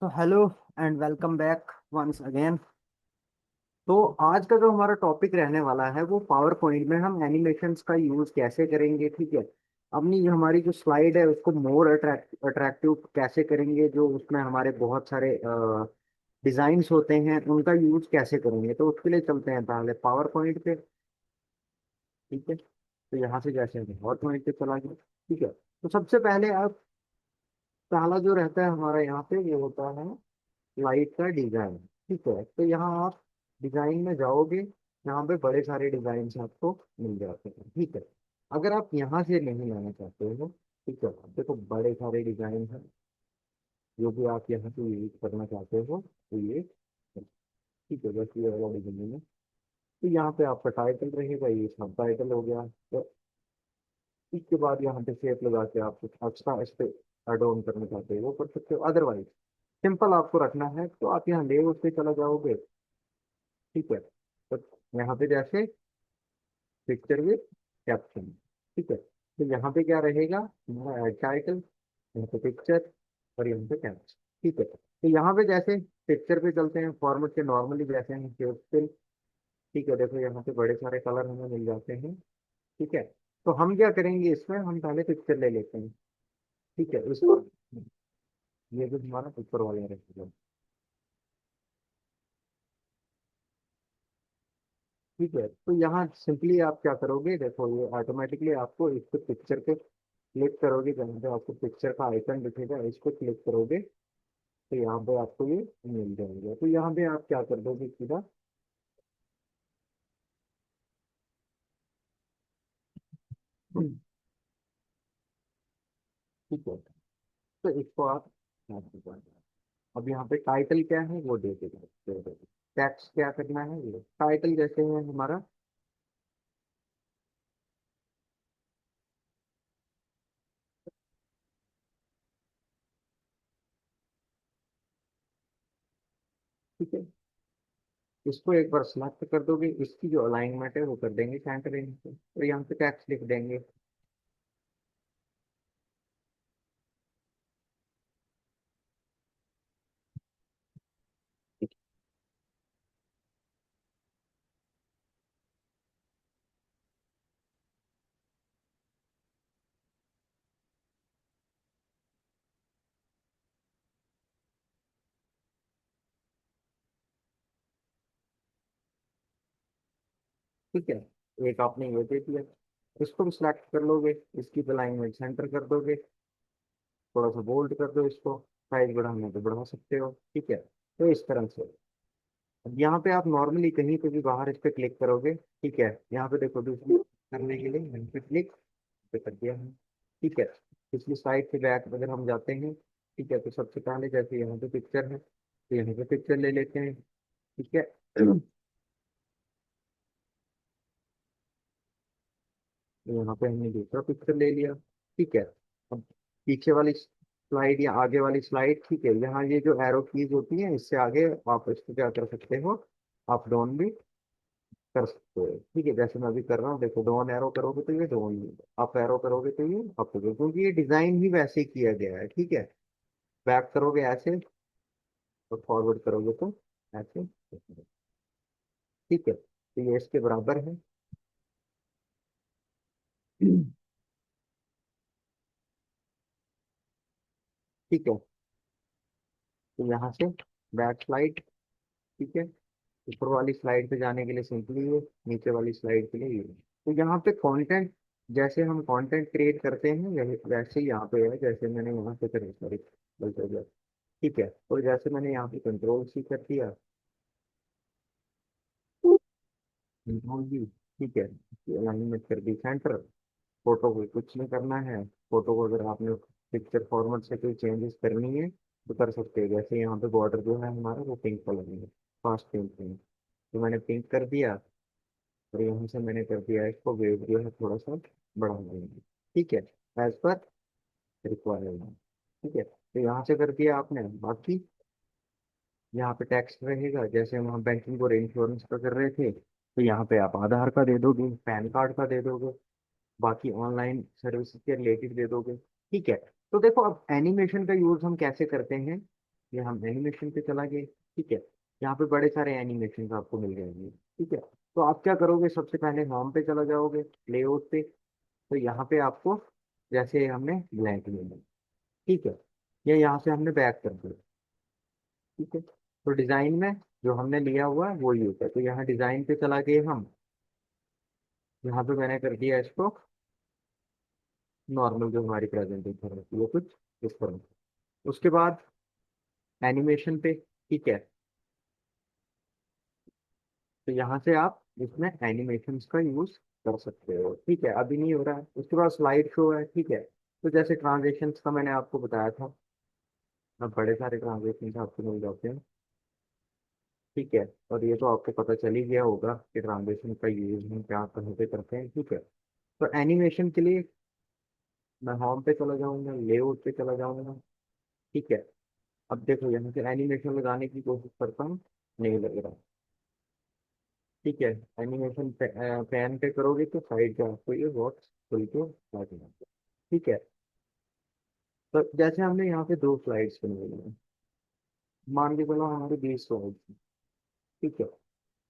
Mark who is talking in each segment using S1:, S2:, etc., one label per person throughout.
S1: तो hello and welcome back once again. तो आज का जो हमारा टॉपिक रहने वाला है वो पावर पॉइंट में हम एनिमेशंस का यूज कैसे करेंगे। ठीक है, अपनी जो हमारी जो स्लाइड है उसको मोर अट्रैक्टिव कैसे करेंगे, जो उसमें हमारे बहुत सारे डिजाइन्स होते हैं उनका यूज कैसे करेंगे। तो उसके लिए चलते हैं पहले पावर पॉइंट पे। ठीक है, तो यहाँ से जैसे हम पावर पॉइंट पे चला गया। ठीक है, तो सबसे पहले आप पहला जो रहता है हमारा यहाँ पे ये होता है लाइट का डिजाइन। ठीक है, तो यहाँ आप डिजाइन में जाओगे, यहाँ पे बड़े सारे डिजाइन आपको मिल जाते हैं। ठीक है, अगर आप यहाँ से नहीं लाना चाहते हो, ठीक है, देखो बड़े सारे डिजाइन हैं जो भी आप यहाँ से यूज करना चाहते हो। तो ये ठीक है, बस ये वाला डिजाइन है। तो यहाँ पे आपका टाइटल रहेगा, ये सब टाइटल हो गया। तो इसके बाद यहाँ पे शेप लगा के आप कुछ एक्स्ट्रा इस पे एड ऑन करना चाहते हो वो कर सकते हो। अदरवाइज सिंपल आपको रखना है तो आप यहाँ लेआउट पे चला जाओगे। ठीक है, तो यहाँ पे जैसे पिक्चर विद कैप्शन। ठीक है, तो यहाँ पे क्या रहेगा हमारा एड टाइटल, यहाँ पे पिक्चर और यहाँ पे कैप्शन। ठीक है, तो यहाँ पे जैसे पिक्चर पे चलते हैं फॉर्मेट के नॉर्मली जैसे हैं सेव फिल। ठीक है, देखो यहाँ पे बड़े सारे कलर हमें मिल जाते हैं। ठीक है, तो हम क्या करेंगे इसमें हम पहले पिक्चर ले लेते हैं। ठीक है, इसको ये जो हमारा ऊपर वाला रहेगा। ठीक है, तो यहाँ सिंपली आप क्या करोगे, देखो ये ऑटोमेटिकली आपको इस पे पिक्चर पे क्लिक करोगे, जहाँ पे आपको पिक्चर का आइकन दिखेगा इस पे क्लिक करोगे तो यहाँ पे आपको ये मिल जाएगा। तो यहाँ पे आप क्या कर दोगे सीधा, ठीक है, तो इसको आप यहाँ पे कर दो। अब यहाँ पे टाइटल क्या है वो दे देगा। टेक्स्ट क्या करना है, ये टाइटल जैसे है हमारा। ठीक है, इसको एक बार सिलेक्ट कर दोगे, इसकी जो अलाइनमेंट है वो कर देंगे सेंटर इन पे और यहाँ पे टेक्स्ट लिख देंगे। ठीक है, एक आपने ये दे दिया, इसको भी सिलेक्ट कर लोगे, इसकी अलाइनमेंट सेंटर कर दोगे, थोड़ा सा बोल्ड कर दो इसको, साइज बढ़ाना तो बढ़ा सकते हो। ठीक है, तो इस तरह से अब यहाँ पे आप नॉर्मली कहीं पे भी बाहर इस पे क्लिक करोगे। ठीक है, यहाँ पे देखो दूसरी करने के लिए यहाँ पे क्लिक पे कर दिया है। ठीक है, पिछली साइड से बैक अगर हम जाते हैं, ठीक है, तो सबसे पहले जैसे यहाँ पे पिक्चर है तो यहाँ पे पिक्चर ले लेते हैं। ठीक है, तो यहाँ पे हमने दूसरा पिक्चर ले लिया। ठीक है, अब पीछे वाली स्लाइड या आगे वाली स्लाइड, ठीक है, यहाँ ये जो एरो कीज होती है इससे आगे आप इसको क्या कर सकते हो, अप डाउन भी कर सकते हो। ठीक है, जैसे मैं अभी कर रहा हूँ, देखो डाउन एरो करोगे तो ये डाउन, अप एरो करोगे तो ये अप होगा, क्योंकि ये डिजाइन ही वैसे किया गया है। ठीक है, बैक करोगे ऐसे और फॉरवर्ड करोगे तो ऐसे। ठीक है, तो ये इसके बराबर है। ठीक है, तो यहाँ से बैक स्लाइड। ठीक है, ऊपर वाली स्लाइड पे जाने के लिए सिंपली ये, नीचे वाली स्लाइड के लिए ये। तो यहाँ पे कंटेंट, जैसे हम कंटेंट क्रिएट करते हैं वैसे ही यहाँ पे है, जैसे मैंने यहाँ पे करी सॉरी गलत हो गया। ठीक है, और जैसे मैंने यहाँ पे कंट्रोल सी कर दिया, कंट्रोल भी, ठीक है, अलाइनमेंट कर दी सेंटर। फोटो को कुछ नहीं करना है, फोटो को अगर आपने पिक्चर फॉर्मेट से कोई चेंजेस करनी है तो कर सकते हैं। जैसे यहाँ पे बॉर्डर जो है हमारा वो पिंक कलर में है, फास्ट पिंक में, तो मैंने पिंक कर दिया और यहाँ से मैंने कर दिया इसको वेट जो है थोड़ा सा बढ़ा देंगे। ठीक है, एज पर रिक्वायरमेंट। ठीक है, तो यहाँ से कर दिया आपने। बाकी यहाँ पे टैक्स रहेगा, जैसे हम वहाँ बैंकिंग और इंश्योरेंस का कर रहे थे तो यहाँ पे आप आधार का दे दोगे, पैन कार्ड का दे दोगे, बाकी ऑनलाइन सर्विस के रिलेटेड दे दोगे। ठीक है, तो देखो अब एनिमेशन का यूज हम कैसे करते हैं। ये हम एनिमेशन पे चला गए, ठीक है। यहाँ पे बड़े सारे एनिमेशन आपको मिल जाएंगे, ठीक है। तो आप क्या करोगे, सबसे पहले होम पे चला जाओगे, लेआउट पे। तो यहाँ पे आपको जैसे हमने ब्लैंक लिया, ठीक है, या यहाँ से हमने बैक कर दिया, ठीक है। तो डिजाइन में जो हमने लिया हुआ है वो यूज है, तो यहाँ डिजाइन पे चला गए हम। यहाँ पे मैंने कर दिया इसको नॉर्मल, जो हमारी प्रेजेंटेशन होती है कुछ इस तरह। उसके बाद एनिमेशन पे, ठीक है। तो यहाँ से आप इसमें एनिमेशंस का यूज कर सकते हो, ठीक है। अभी नहीं हो रहा है। उसके बाद स्लाइड शो है, ठीक है। तो जैसे ट्रांजेक्शन्स का मैंने आपको बताया था, अब बड़े सारे ट्रांजेक्शन्स आपको मिल जाते हैं, ठीक है। और ये तो आपको पता चल ही गया होगा कि ट्रांजेक्शन का यूज हम क्या कहाँ पे करते हैं, ठीक है। तो एनिमेशन के लिए मैं होम पे चला जाऊंगा, लेआउट पे चला जाऊंगा, ठीक है। अब देखो यहाँ से एनिमेशन लगाने की कोशिश करता हूँ, नहीं लग रहा, ठीक है। एनिमेशन पैन पे करोगे तो साइड का आपको ये बॉक्स खुल के आ जाएगा, ठीक है। तो जैसे हमने यहाँ पे दो स्लाइड्स बनाई हैं, मान के चलो हमारी 20 स्लाइड्स, ठीक है।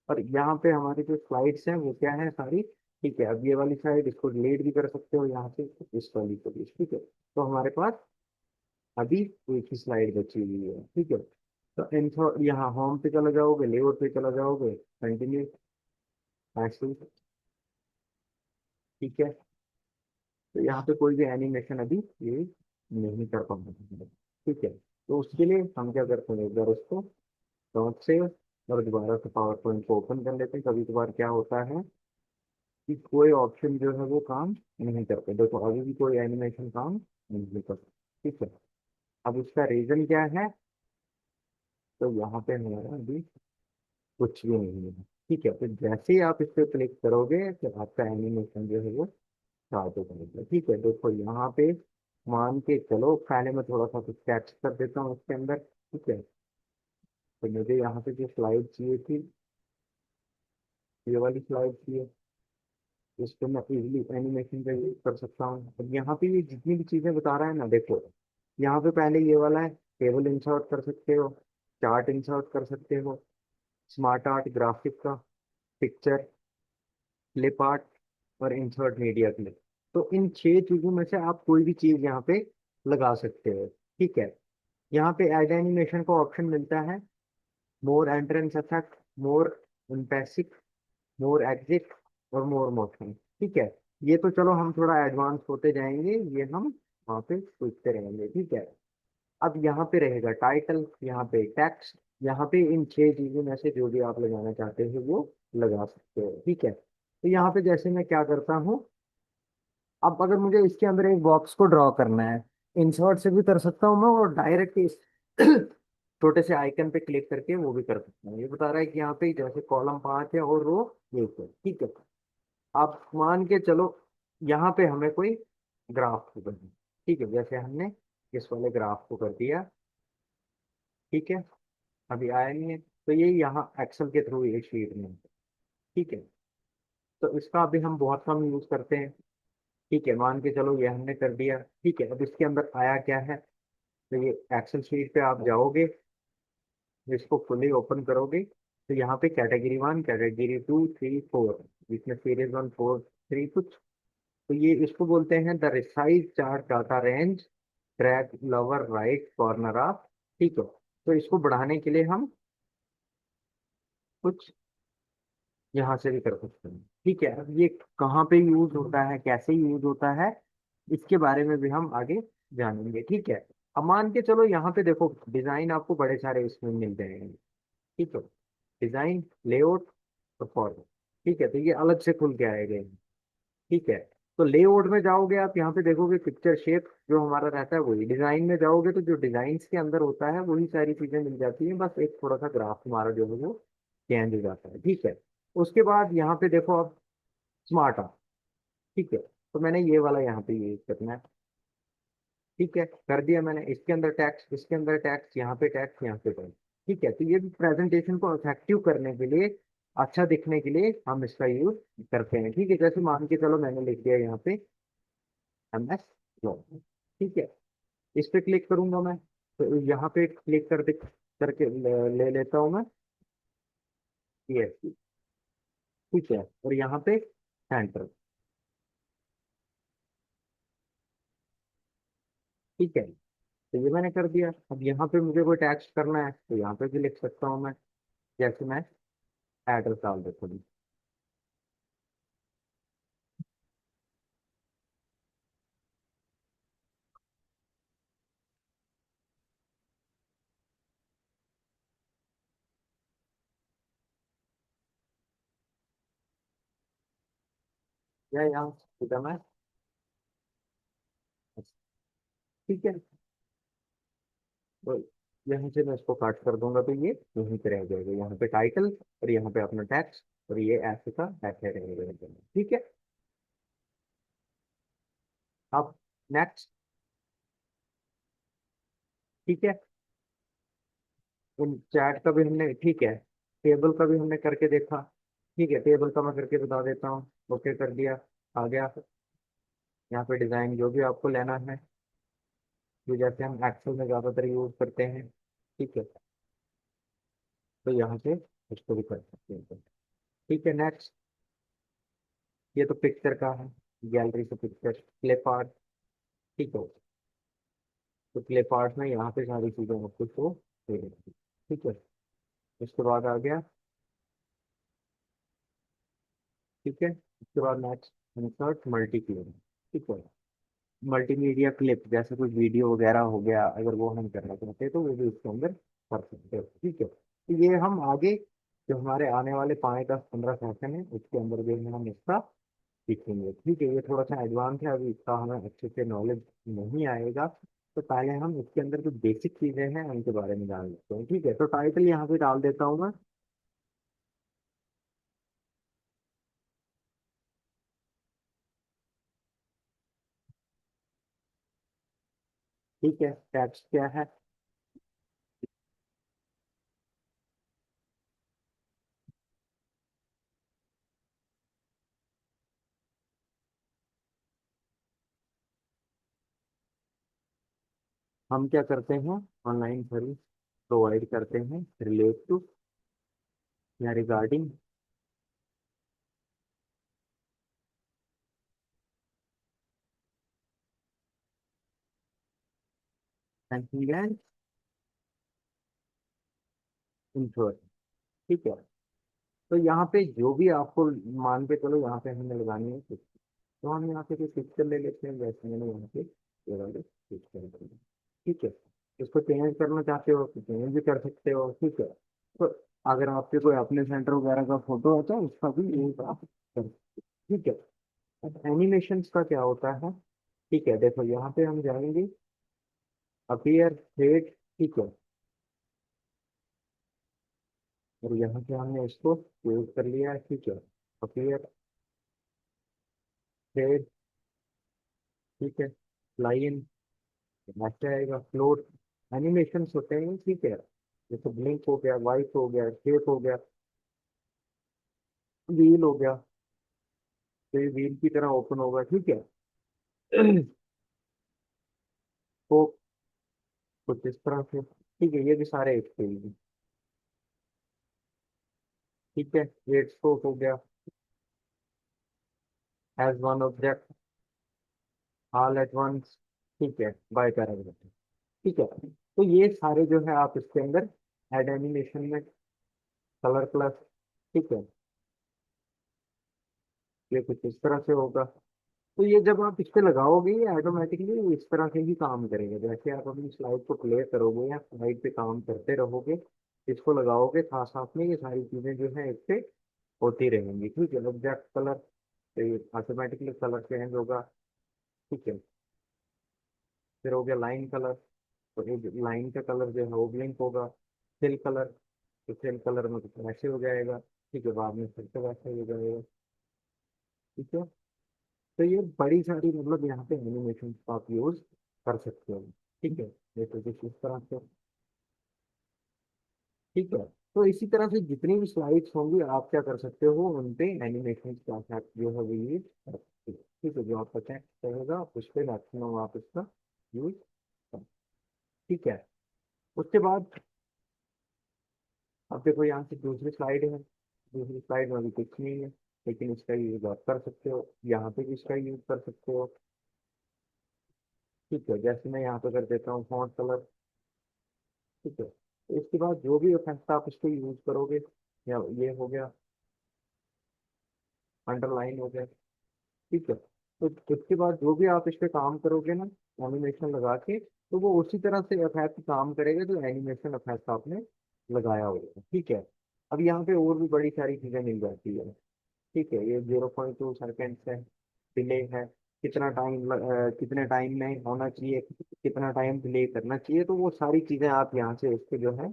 S1: और यहाँ पे हमारी जो स्लाइड्स हैं वो क्या है सारी, ठीक है। अब ये वाली साइड इसको डिलीट भी कर सकते हो यहाँ से, इस वाली को भी, ठीक है। तो हमारे पास अभी एक ही स्लाइड बची हुई है, ठीक है। तो इंफो यहाँ होम पे चला जाओगे, लेआउट पे चला जाओगे, कंटिन्यू, ऐसे, ठीक है। तो यहाँ पे कोई भी एनिमेशन अभी ये नहीं कर पाऊंगा, ठीक है। तो उसके लिए हम क्या करते हैं, एक बार उसको डॉट से और दोबारा से पावर पॉइंट को ओपन कर लेते हैं। कभी कभार क्या होता है कि कोई ऑप्शन जो है वो काम नहीं करते, देखो अभी भी कोई एनिमेशन काम नहीं करता, ठीक है। अब उसका रीजन क्या है, तो यहाँ पे हमारा अभी कुछ भी नहीं है, ठीक है। तो जैसे ही आप इस पे क्लिक करोगे तो आपका एनिमेशन जो है वो स्टार्ट हो जाएगा, ठीक है। देखो यहाँ पे मान के चलो, पहले मैं थोड़ा सा कुछ टेक्स्ट कर देता हूँ उसके अंदर, ठीक है। तो मुझे यहाँ पे जो स्लाइड चाहिए थी, ये वाली स्लाइड चाहिए, इसको मैं इजीली एनिमेशन का यूज कर सकता हूँ। अब यहाँ पे ये जितनी भी चीजें बता रहा है ना, देखो यहाँ पे पहले ये वाला है, टेबल इंसर्ट कर सकते हो, चार्ट इंसर्ट कर सकते हो, स्मार्ट आर्ट ग्राफिक का, पिक्चर, क्लिप आर्ट और इंसर्ट मीडिया क्लिप। तो इन 6 चीजों में से आप कोई भी चीज यहाँ पे लगा सकते हो, ठीक है। यहाँ पे एड एनिमेशन का ऑप्शन मिलता है, मोर एंट्रेंस इफेक्ट, मोर इम्पैसिक, मोर एग्जिट और मोर मोशन, ठीक है। ये तो चलो हम थोड़ा एडवांस होते जाएंगे, ये हम वहाँ पे पूछते रहेंगे, ठीक है। अब यहाँ पे रहेगा टाइटल, यहाँ पे टेक्स्ट, यहाँ पे इन 6 चीजों में से जो भी आप लगाना चाहते हो वो लगा सकते हो, ठीक है। तो यहाँ पे जैसे मैं क्या करता हूँ, अब अगर मुझे इसके अंदर एक बॉक्स को ड्रॉ करना है, इंसर्ट से भी कर सकता हूँ मैं, और डायरेक्ट इस छोटे से आइकन पे क्लिक करके वो भी कर सकता हूँ। ये बता रहा है कि यहाँ पे जैसे कॉलम 5 है और रो 1 है, ठीक है। आप मान के चलो यहाँ पे हमें कोई ग्राफ को करना है, ठीक है। जैसे हमने इस वाले ग्राफ को कर दिया, ठीक है। अभी आया नहीं है, तो ये यहाँ एक्सेल के थ्रू एक शीट में है, ठीक है। तो इसका अभी हम बहुत कम यूज करते हैं, ठीक है। मान के चलो ये हमने कर दिया, ठीक है। अब इसके अंदर आया क्या है, तो ये एक्सेल शीट पे आप जाओगे, इसको फुली ओपन करोगे, तो यहाँ पे कैटेगरी 1, कैटेगरी 2, 3, 4, इसमें सीरीज 1, 4, 3 कुछ। तो ये इसको बोलते हैं the resize chart data range track lower right corner of, ठीक है। तो इसको बढ़ाने के लिए हम कुछ यहाँ से भी कर सकते हैं, ठीक है। अब ये कहाँ पे यूज होता है, कैसे यूज होता है, इसके बारे में भी हम आगे जानेंगे, ठीक है। अब मान के चलो यहाँ पे देखो डिजाइन आपको बड़े सारे इसमें मिल जाएंगे, ठीक है। डिजाइन, लेआउट और फॉर्मेट, ठीक है। तो ये अलग से खुल के आएगा, ठीक है। तो लेआउट में जाओगे आप, यहाँ पे देखोगे पिक्चर शेप जो हमारा रहता है वही, डिजाइन में जाओगे तो जो डिजाइन्स के अंदर होता है वही सारी चीजें मिल जाती है, बस एक थोड़ा सा ग्राफ हमारा जो है वो चेंज हो जाता है, ठीक है। उसके बाद यहाँ पे देखो आप स्मार्ट आर्ट, ठीक है। तो मैंने ये वाला यहाँ पे यूज करना है, ठीक है। कर दिया मैंने, इसके अंदर टैक्स, इसके अंदर टैक्स, यहाँ पे टैक्स, यहाँ पे टैक्स, ठीक है। तो ये भी प्रेजेंटेशन को इफेक्टिव करने के लिए, अच्छा दिखने के लिए हम इसका यूज करते हैं, ठीक है। जैसे मान के चलो मैंने लिख दिया यहाँ पे MS, ठीक है। इस पे क्लिक करूंगा मैं, तो यहाँ पे क्लिक करके ले लेता हूँ मैं ये, ठीक है, और यहाँ पे सेंटर, ठीक है। तो ये मैंने कर दिया। अब यहाँ पे मुझे कोई टैक्स करना है तो यहाँ पे भी लिख सकता हूँ मैं, जैसे मैं एड्रेस डाल देता हूँ। या यहाँ सीधा मैं, ठीक है, तो यहाँ से मैं इसको काट कर दूंगा तो ये यहीं पे रह जाएगा, यहाँ पे टाइटल और यहाँ पे अपना टैक्स, और ये ऐसे का ऐसे रहेगा, ठीक है। अब नेक्स्ट, ठीक है, उन चैट का भी हमने, ठीक है, टेबल का भी हमने करके देखा, ठीक है, टेबल का मैं करके बता देता हूँ। ओके कर दिया, आ गया यहाँ पे डिजाइन जो भी आपको लेना है, जो जैसे हम एक्सेल में ज्यादातर यूज करते हैं, ठीक है, तो यहाँ से इसको भी कर सकते हैं, ठीक है। नेक्स्ट, ये तो पिक्चर का है, गैलरी से पिक्चर, क्लिप आर्ट, ठीक है, तो क्लिप आर्ट में यहाँ पे सारी चीजें आपको शो दे देंगी, ठीक है। उसके बाद आ गया, ठीक है, उसके बाद नेक्स्ट इंसर्ट मल्टीप्लेयर, ठीक है, मल्टीमीडिया क्लिप जैसे कोई वीडियो वगैरह हो गया, अगर वो हम करना चाहते हैं तो वो भी उसके अंदर कर सकते हो, ठीक है। तो ये हम आगे जो हमारे आने वाले 5 10 15 सेशन है उसके अंदर जो है हम इसका सीखेंगे, ठीक है। ये थोड़ा सा एडवांस है, अभी इसका हमें अच्छे से नॉलेज नहीं आएगा, तो पहले हम इसके अंदर जो बेसिक चीजें हैं उनके बारे में जान लेते हैं, ठीक है। तो टाइटल यहाँ पे डाल देता हूँ मैं, ठीक है, टैक्स क्या है, हम क्या करते हैं, ऑनलाइन सर्विस प्रोवाइड करते हैं रिलेट टू या रिगार्डिंग बैंकिंग एंड इंश्योरेंस, ठीक है। तो यहाँ पे जो भी आपको, मान के चलो यहाँ पे हमें लगानी है कुछ, तो हम यहाँ पे कोई पिक्चर ले लेते हैं, जैसे मैंने यहाँ पे ये वाले पिक्चर ले ली, ठीक है। इसको चेंज करना चाहते हो तो चेंज भी कर सकते हो, ठीक है। तो अगर आपके कोई अपने सेंटर वगैरह का फोटो होता है उसका भी यूज आप कर सकते हो, ठीक है। अब एनिमेशन का क्या होता है, ठीक है, देखो यहाँ पे हम जाएंगे अपीयर थ्रेड, ठीक है, और यहाँ से हमने इसको यूज कर लिया है, ठीक है, अपीयर थ्रेड, ठीक है, लाइन ऐसे आएगा, फ्लोट एनिमेशन होते हैं, ठीक है, जैसे ब्लिंक हो गया, वाइप हो गया, शेप हो गया, व्हील हो गया, तो ये व्हील की तरह ओपन होगा, ठीक है। तो कुछ इस तरह से, ठीक है, ये भी सारे एक पे ही हैं, ठीक है। वेट स्कोप हो गया, as one object, all at once, ठीक है, बाय पैराग्राफ, ठीक है। तो ये सारे जो है आप इसके अंदर एड एनिमेशन में, कलर प्लस, ठीक है, ये कुछ इस तरह से होगा। तो ये जब आप इस पे लगाओगे ये ऑटोमेटिकली इस तरह से ही काम करेगा, जैसे आप अपनी स्लाइड को प्ले करोगे या स्लाइड पे काम करते रहोगे, इसको लगाओगे साथ साथ में ये सारी चीजें जो है इस पे होती रहेंगी, ठीक है। ऑब्जेक्ट कलर, तो ये ऑटोमेटिकली कलर चेंज होगा, ठीक है। फिर हो गया लाइन कलर, तो एक लाइन का कलर जो है वो ब्लिंक होगा। फिल कलर, तो फिल कलर में कुछ ऐसे हो जाएगा, ठीक है, बाद में फिर से वैसे हो जाएगा, ठीक है। तो ये बड़ी सारी मतलब यहाँ पे एनिमेशन आप यूज कर सकते हो, ठीक है, जैसे कि इस तरह से, ठीक है। तो इसी तरह से जितनी भी स्लाइड्स होंगी आप क्या कर सकते हो, उन पे एनिमेशन का effect जो है वो यूज कर सकते हो, ठीक है। जो आपका टेक्स्ट रहेगा उस पर मैक्सिमम आप इसका यूज कर, ठीक है। उसके बाद अब देखो यहाँ से दूसरी स्लाइड है, दूसरी स्लाइड में अभी कुछ नहीं है, लेकिन इसका यूज आप कर सकते हो, यहाँ पे भी इसका यूज कर सकते हो। ठीक है, जैसे मैं यहाँ पे कर देता हूँ फॉन्ट कलर। ठीक है, तो इसके बाद जो भी इफेक्ट आप इसको यूज करोगे, या ये हो गया, अंडरलाइन हो गया। ठीक है, तो इसके बाद जो भी आप इस पे काम करोगे ना, एनिमेशन लगा के, तो वो उसी तरह से इफेक्ट काम करेगा जो एनिमेशन इफेक्ट आपने लगाया होगा। ठीक है, अब यहाँ पे और भी बड़ी सारी चीजें मिल जाती है। ठीक है, ये 0.2 सेकेंड्स है, डिले है, कितना टाइम कितने टाइम में होना चाहिए, कितना टाइम डिले करना चाहिए, तो वो सारी चीजें आप यहाँ से इसके जो है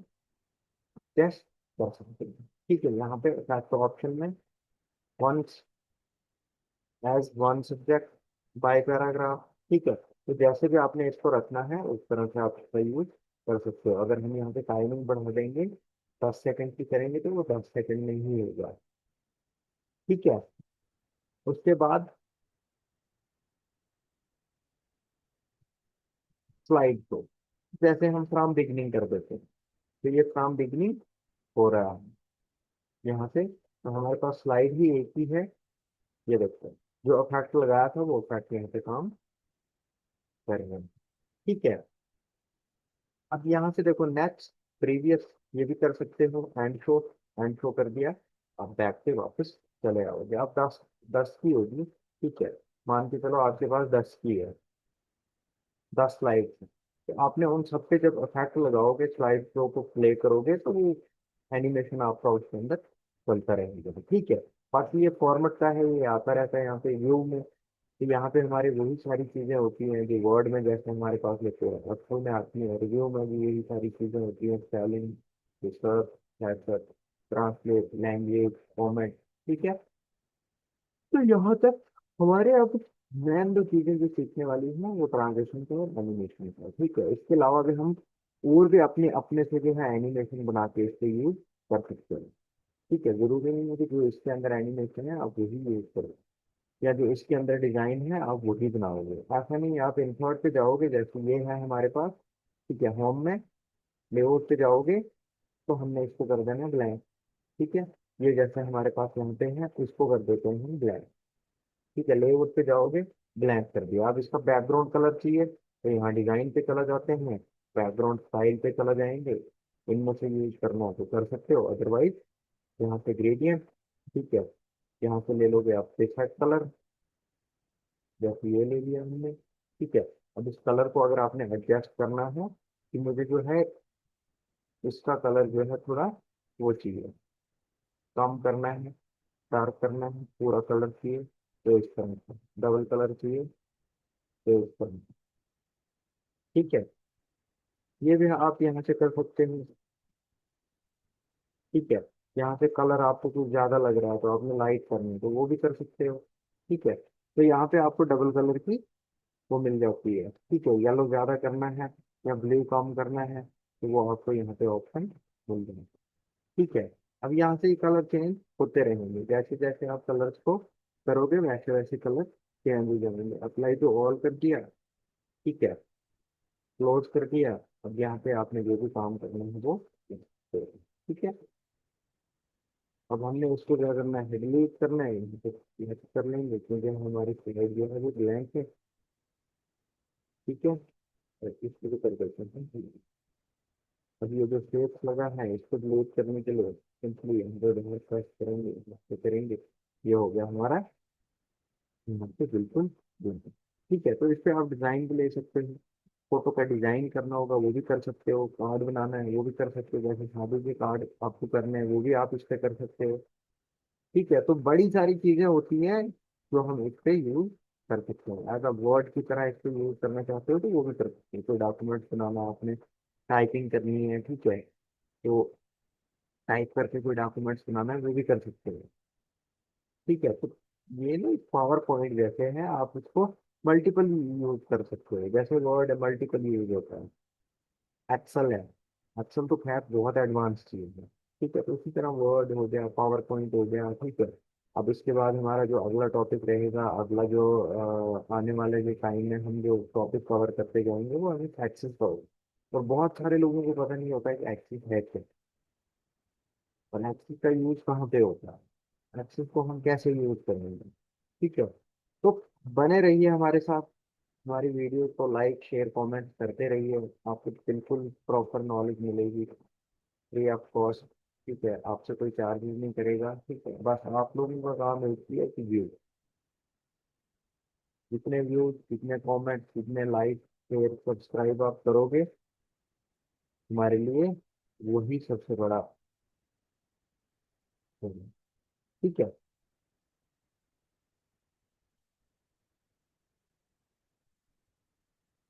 S1: टेस्ट कर सकते हैं। ठीक है, यहाँ पे इफेक्ट ऑप्शन में once as one subject by paragraph. ठीक है, तो जैसे भी आपने इसको रखना है उस तरह से आप इसका यूज कर सकते हो। अगर हम यहाँ पे टाइमिंग बढ़ा देंगे, 10 सेकंड की करेंगे, तो वो 10 सेकंड में ही होगा। ठीक है, उसके बाद स्लाइड को जैसे हम फ्रॉम बिगनिंग कर देते हैं, तो ये फ्रॉम बिगनिंग हो रहा है यहाँ से, तो हमारे पास स्लाइड ही एक ही है। ये देखते हैं, जो इफेक्ट लगाया था वो इफेक्ट यहाँ पे काम करेंगे। ठीक है, अब यहाँ से देखो नेक्स्ट, प्रीवियस, ये भी कर सकते हो, एंड शो कर दिया। आप बैक पे वापस चले आओगे, आप 10 की होगी। ठीक है, मान के चलो आपके पास 10 की है, 10 स्लाइड है, तो आपने उन सब पे जब इफेक्ट लगाओगे, स्लाइड शो को प्ले करोगे, तो वो एनिमेशन आपका उसके अंदर चलता रहेगा। ठीक है, बाकी ये फॉर्मेट का है, ये आता रहता है यहाँ पे व्यू में। तो यहाँ पे हमारी वही सारी चीजें होती हैं जो वर्ड में जैसे हमारे पास लिखे हैं, एक्सेल में आती है, रिव्यू में भी यही सारी चीजें होती हैं, spelling, research, translate, language, format. ठीक है, तो यहाँ तक हमारे अब मेन जो चीजें जो सीखने वाली हैं वो ट्रांजेक्शन का और एनिमेशन का। ठीक है, इसके अलावा भी हम और भी अपने अपने से जो है एनिमेशन बना के इससे यूज कर सकते हैं। ठीक है, जरूरी नहीं है कि जो इसके अंदर एनिमेशन है आप वही यूज करो, या जो इसके अंदर डिजाइन है आप वही बनाओगे, ऐसा नहीं है। आप इंसर्ट पे जाओगे, जैसे ये है हमारे पास। ठीक है, होम में लेआउट पे जाओगे, तो हमने इसको कर देना ब्लैंक। ठीक है, ये जैसे हमारे पास यहाँ पे है, तो इसको कर देते हैं हम ब्लैंक। ठीक है, लेआउट पे जाओगे, ब्लैंक कर दिया। अब इसका बैकग्राउंड कलर चाहिए, तो यहाँ डिजाइन पे चला जाते हैं, बैकग्राउंड स्टाइल पे चला जाएंगे, इनमें से यूज करना हो तो कर सकते हो, अदरवाइज यहाँ पे ग्रेडियंट। ठीक है, यहाँ से ले लोगे आप सेट कलर, जैसे ये ले लिया हमने। ठीक है, अब इस कलर को अगर आपने एडजस्ट करना है कि मुझे जो है इसका कलर जो है थोड़ा वो चाहिए, कम करना है, डार्क करना है, पूरा कलर चाहिए तो इस तरह से, डबल कलर चाहिए तो इस तरह से। ठीक है, ये भी आप यहाँ से कर सकते हैं। ठीक है, यहाँ से कलर आपको कुछ ज्यादा लग रहा है तो आपने लाइट करनी है तो वो भी कर सकते हो। ठीक है, तो यहाँ पे आपको डबल कलर की वो मिल जाती है। ठीक है, येलो ज्यादा करना है या ब्लू कम करना है, तो वो आपको यहाँ पे ऑप्शन मिल जाएगा। ठीक है, अब यहाँ से ये कलर चेंज होते रहेंगे, जैसे जैसे आप कलर्स को करोगे वैसे वैसे कलर चेंज हो जाएंगे। अप्लाई टू ऑल कर दिया। ठीक है, क्लोज कर दिया। अब यहाँ पे आपने जो भी काम करना है वो करो। ठीक है, अब हमने उसको क्या करना है, डिलीट करना है, यहाँ पे यह कर लेंगे क्योंकि हमारी स्लाइड जो है वो ब्लैंक है। ठीक है, और इसको भी कर देते हैं। अब ये जो शेप्स लगा है इसको डिलीट करने के लिए सिंपली हंड्रेड में प्रेस करेंगे, तो करेंगे, ये हो गया हमारा यहाँ पे बिल्कुल बिल्कुल। ठीक है, तो इस पे आप डिजाइन भी ले सकते हो, फोटो का डिजाइन करना होगा वो भी कर सकते हो, कार्ड बनाना है वो भी कर सकते हो, जैसे शादी के कार्ड आपको करने हैं वो भी आप इस पे कर सकते हो। ठीक है, तो बड़ी सारी चीजें होती हैं जो हम इस पे यूज कर सकते हैं, एज अ वर्ड की तरह इसको यूज करना चाहते हो तो वो भी कर सकते हो। कोई डॉक्यूमेंट बनाना आपने, टाइपिंग करनी है, ठीक है, तो टाइप करके कोई डॉक्यूमेंट्स बनाना है वो भी कर सकते हैं। ठीक है, तो ये ना पावर पॉइंट जैसे है, आप इसको मल्टीपल यूज कर सकते हो, जैसे वर्ड मल्टीपल यूज होता है। एक्सेल है, एक्सेल तो खैर बहुत एडवांस चीज है। ठीक है, तो इसी तरह वर्ड हो गया, पावर पॉइंट हो गया। ठीक है, अब इसके बाद हमारा जो अगला टॉपिक रहेगा, अगला जो आने वाले जो टाइम में हम जो टॉपिक कवर करते जाएंगे वो हमें एक्सेस का होगा। और बहुत सारे लोगों को पता नहीं होता है कि एक्सिस है क्या, और एक्सिस का यूज कहाँ पे होता है, एक्सिस को हम कैसे यूज करेंगे। ठीक है, तो बने रहिए हमारे साथ, हमारी वीडियो को लाइक शेयर कमेंट करते रहिए, आपको बिल्कुल प्रॉपर नॉलेज मिलेगी फ्री ऑफ कॉस्ट। ठीक है, आपसे कोई चार्जेस नहीं करेगा। ठीक है, बस आप लोगों का काम है कि व्यू, जितने व्यूज, जितने कमेंट, जितने लाइक शेयर सब्सक्राइब आप करोगे, हमारे लिए वही सबसे बड़ा होगा। ठीक है।